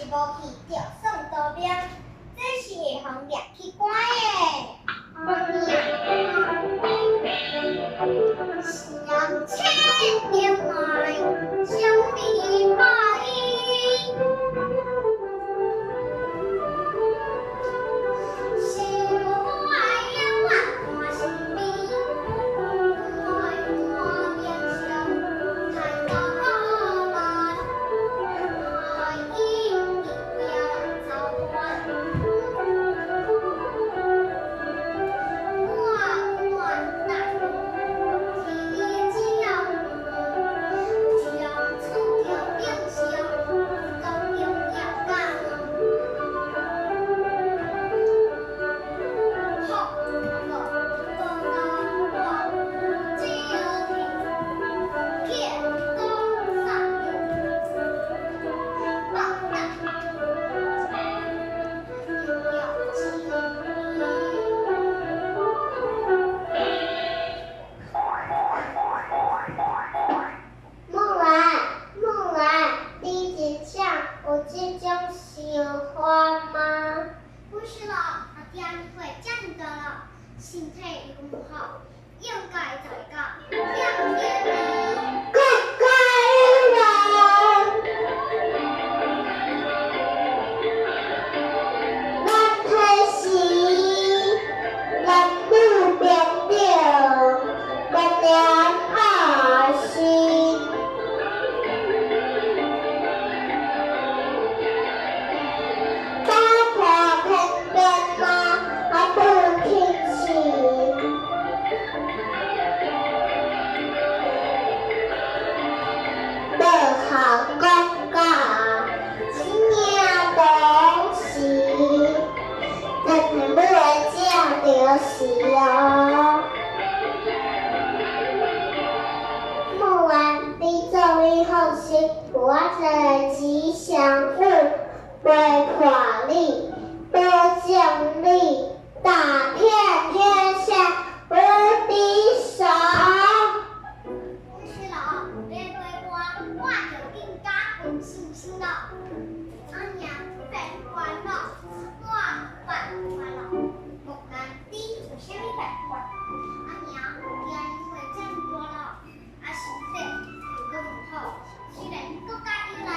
无去，就算倒咁好，应该在家两天呢。各界人，咱开始，咱路边着，咱俩阿是。打破天边嘛，还不停息。各行各业，一领东西，咱每个人就是哦。莫问你做你好事，我这吉祥物，为破例，多奖励，打遍天下无敌手。是咯，别对我就更加有信心了。俺娘别管了，我别管了。木兰弟有啥物别管？俺娘既然会这么多了，俺身体又搁唔好，虽然国家有难，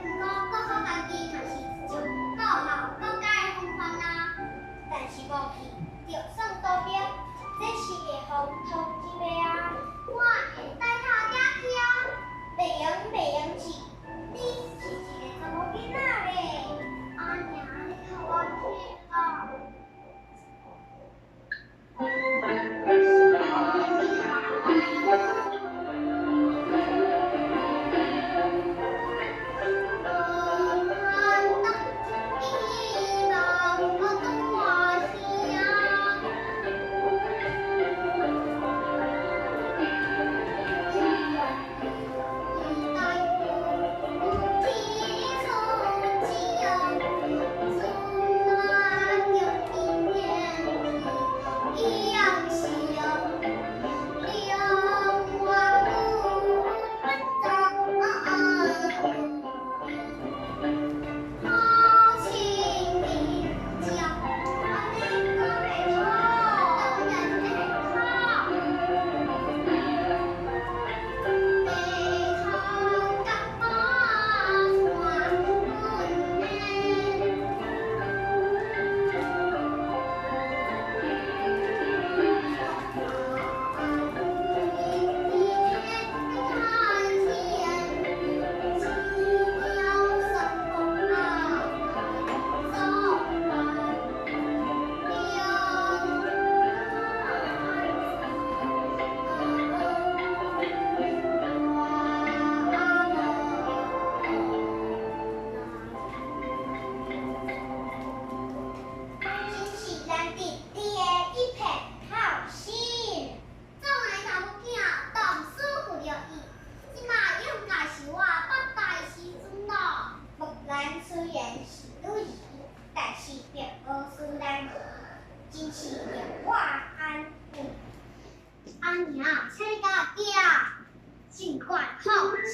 不过国家家己嘛是照顾好国家的风范啊。但是无去，就算多标，这是会互通知的啊。我会带头家去啊，袂用去，你是一个查某囡仔咧，阿娘你互我去啦。真是令我安慰。阿娘，请你家爹尽管好心。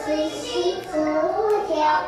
随喜竹条。